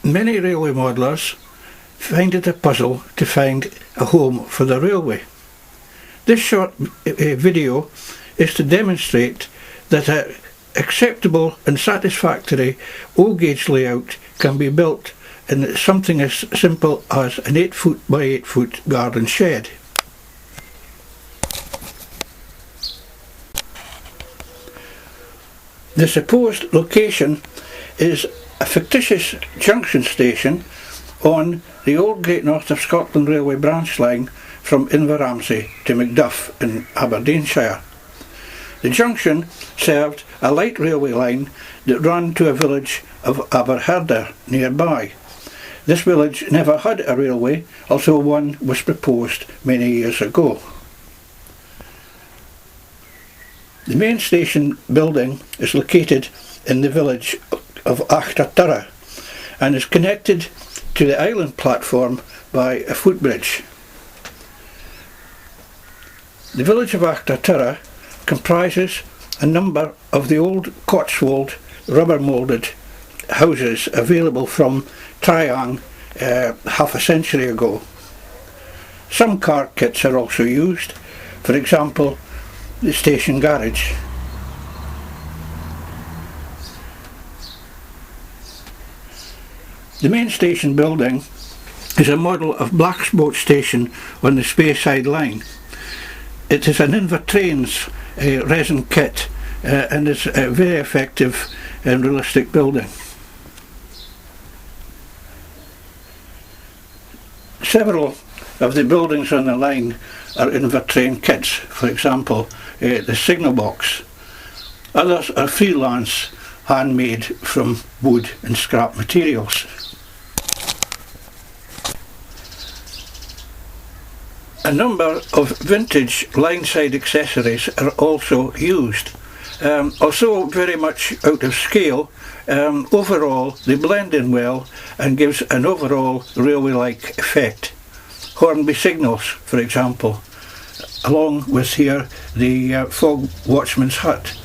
Many railway modellers find it a puzzle to find a home for the railway. This short video is to demonstrate that an acceptable and satisfactory O-gauge layout can be built in something as simple as an 8 foot by 8 foot garden shed. The supposed location is a fictitious junction station on the old Great North of Scotland Railway branch line from Inverramsey to Macduff in Aberdeenshire. The junction served a light railway line that ran to a village of Aberherder nearby. This village never had a railway, although one was proposed many years ago. The main station building is located in the village of Achterturra and is connected to the island platform by a footbridge. The village of Achterturra comprises a number of the old Cotswold rubber moulded houses available from Triang half a century ago. Some car kits are also used, for example the station garage. The main station building is a model of Blacksboat Station on the Speyside line. It is an Invertrains resin kit and is a very effective and realistic building. Several of the buildings on the line are Invertrain kits, for example the signal box. Others are freelance, handmade from wood and scrap materials. A number of vintage line-side accessories are also used. Although very much out of scale, overall they blend in well and gives an overall railway-like effect. Hornby signals, for example, along with here the fog watchman's hut.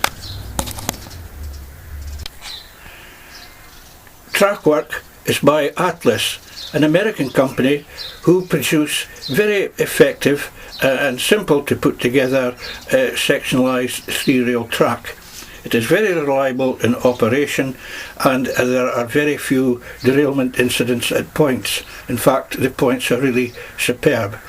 Trackwork is by Atlas, an American company who produce very effective and simple to put together sectionalised 3-rail track. It is very reliable in operation and there are very few derailment incidents at points. In fact, the points are really superb.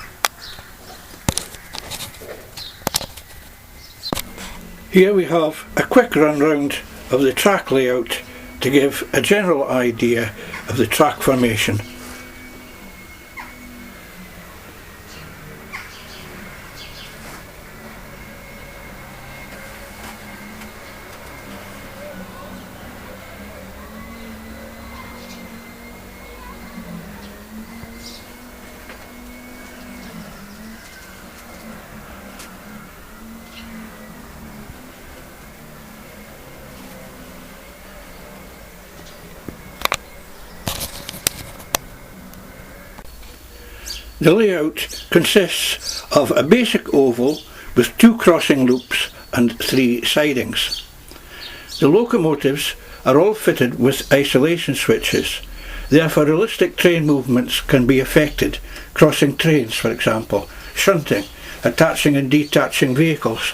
Here we have a quick run round of the track layout to give a general idea of the track formation. The layout consists of a basic oval with 2 crossing loops and 3 sidings. The locomotives are all fitted with isolation switches, therefore realistic train movements can be effected, crossing trains for example, shunting, attaching and detaching vehicles.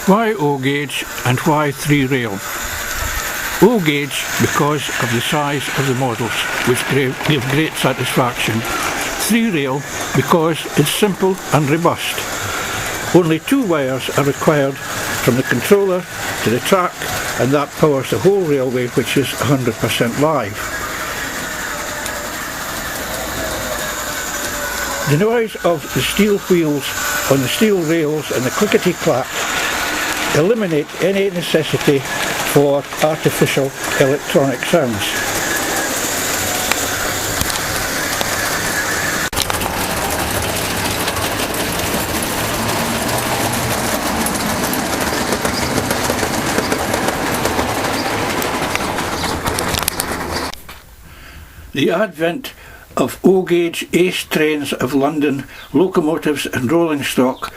Why O-gauge and why 3-rail? O gauge because of the size of the models, which give great satisfaction. 3 rail because it's simple and robust. Only 2 wires are required from the controller to the track, and that powers the whole railway, which is 100% live. The noise of the steel wheels on the steel rails and the clickety-clack eliminate any necessity for artificial electronic sounds. The advent of O-gauge ace trains of London locomotives and rolling stock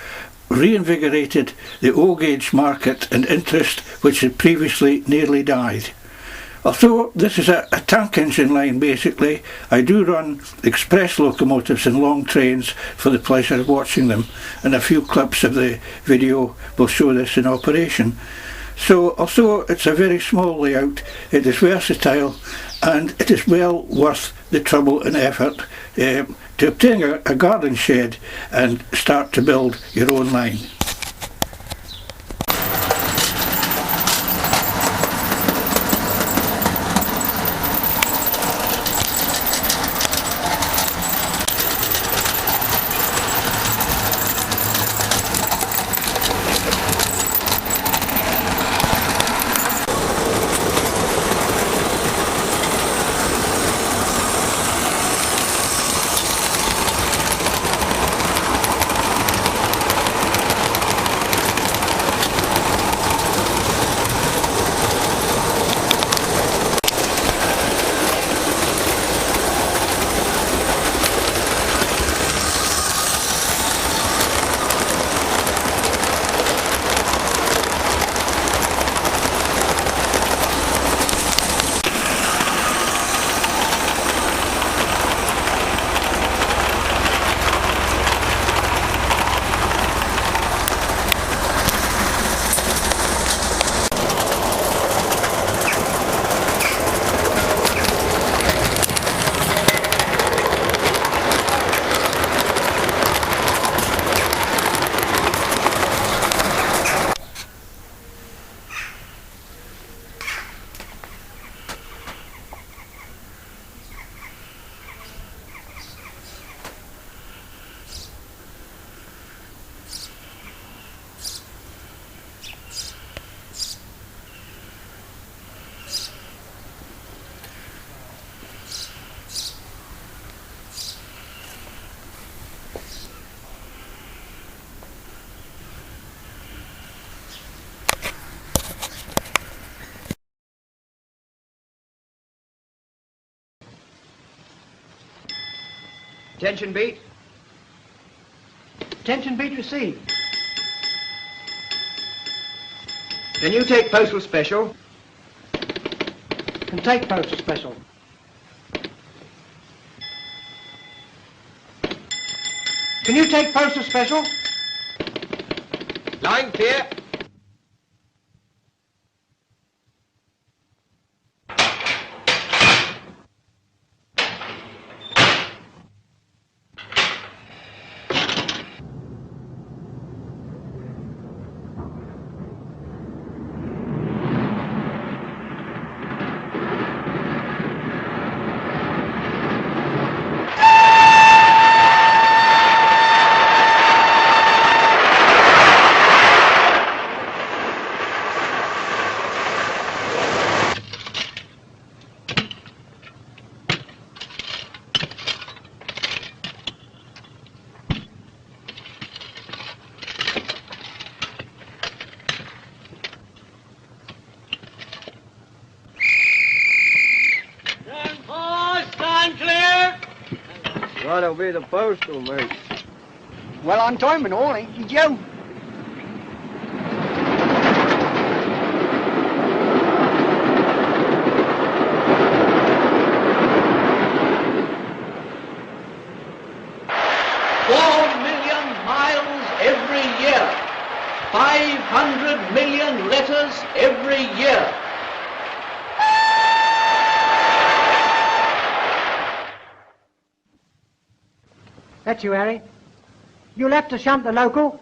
reinvigorated the O-gauge market and interest which had previously nearly died. Although this is a tank engine line basically, I do run express locomotives and long trains for the pleasure of watching them, and a few clips of the video will show this in operation. So although it's a very small layout, it is versatile and it is well worth the trouble and effort to obtain a garden shed and start to build your own line. Attention beat. Attention beat received. Can you take postal special? Can take postal special. Can you take postal special? Line clear. What'll be the postal, mate? Well, on time and all, ain't you, Joe? every year. 500 million letters every year. That's you, Harry. You'll have to shunt the local.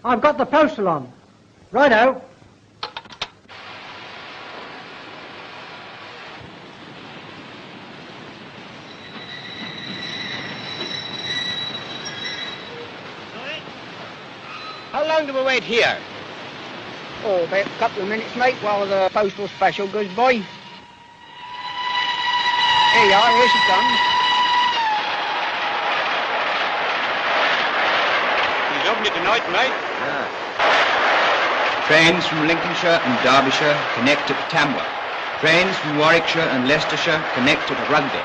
I've got the postal on. Righto. How long do we wait here? Oh, about a couple of minutes, mate, while the postal special goes by. Here you are, here she comes. He's opening it tonight, mate. Trains from Lincolnshire and Derbyshire connect at Tamworth. Trains from Warwickshire and Leicestershire connect at Rugby.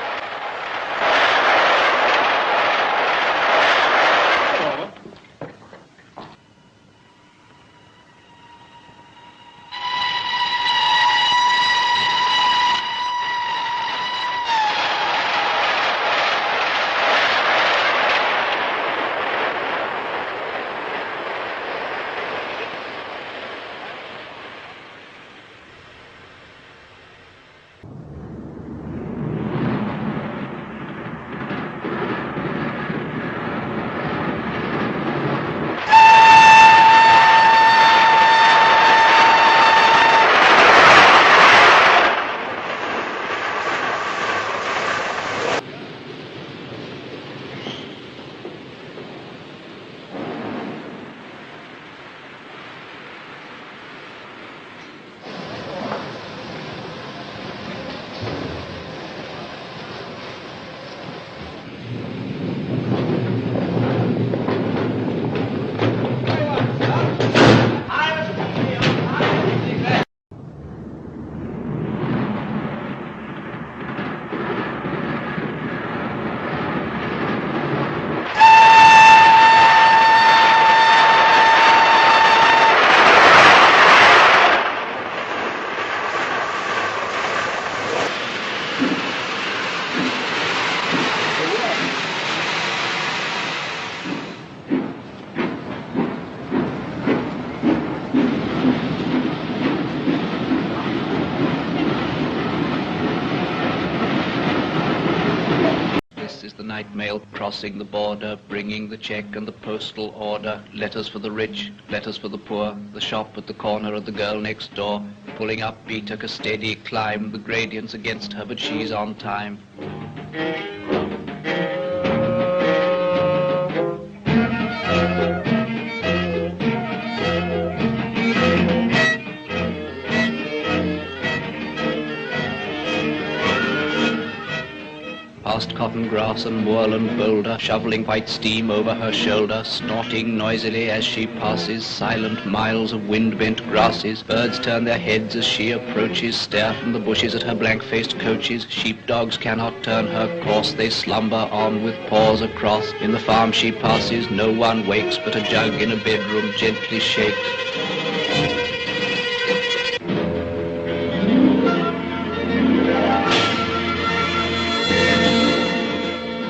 Night mail crossing the border, bringing the check and the postal order, letters for the rich, letters for the poor, the shop at the corner of the girl next door, pulling up beat a steady climb, the gradient's against her but she's on time. Past cotton grass and moorland boulder, shoveling white steam over her shoulder, snorting noisily as she passes, silent miles of wind-bent grasses. Birds turn their heads as she approaches, stare from the bushes at her blank-faced coaches. Sheepdogs cannot turn her course, they slumber on with paws across. In the farm she passes, no one wakes, but a jug in a bedroom gently shakes.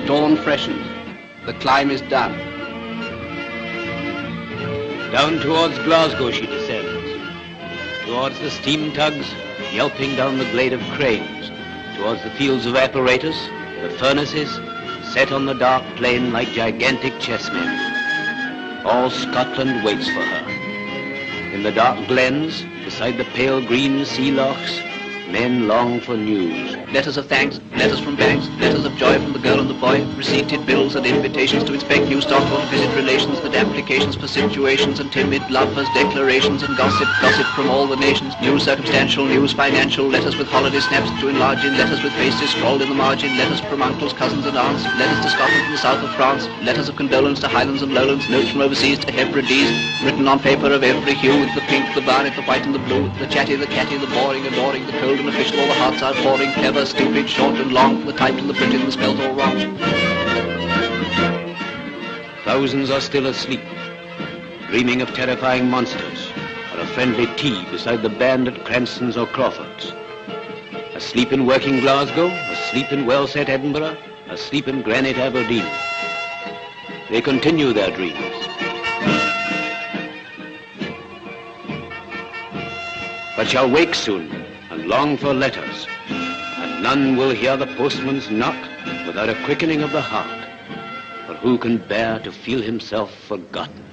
Dawn freshens. The climb is done. Down towards Glasgow she descends, towards the steam tugs yelping down the glade of cranes, towards the fields of apparatus, the furnaces, set on the dark plain like gigantic chessmen. All Scotland waits for her. In the dark glens, beside the pale green sea lochs, men long for news. Letters of thanks, letters from banks, letters of joy from the girl and the boy, receipted bills and invitations to inspect new stock or to visit relations, and applications for situations and timid lovers, declarations and gossip from all the nations, news circumstantial, news financial, letters with holiday snaps to enlarge in, letters with faces scrawled in the margin, letters from uncles, cousins and aunts, letters to Scotland from the south of France, letters of condolence to Highlands and Lowlands, notes from overseas to Hebrides, written on paper of every hue, the pink, the barnet, the white and the blue, the chatty, the catty, the boring, adoring, the cold and official, all the hearts outpouring, clever, stupid, short and long, the typed and the printed and the spelt all wrong. Thousands are still asleep, dreaming of terrifying monsters, or a friendly tea beside the band at Cranston's or Crawford's. Asleep in working Glasgow, asleep in well-set Edinburgh, asleep in granite Aberdeen. They continue their dreams. But shall wake soon and long for letters, and none will hear the postman's knock without a quickening of the heart. For who can bear to feel himself forgotten?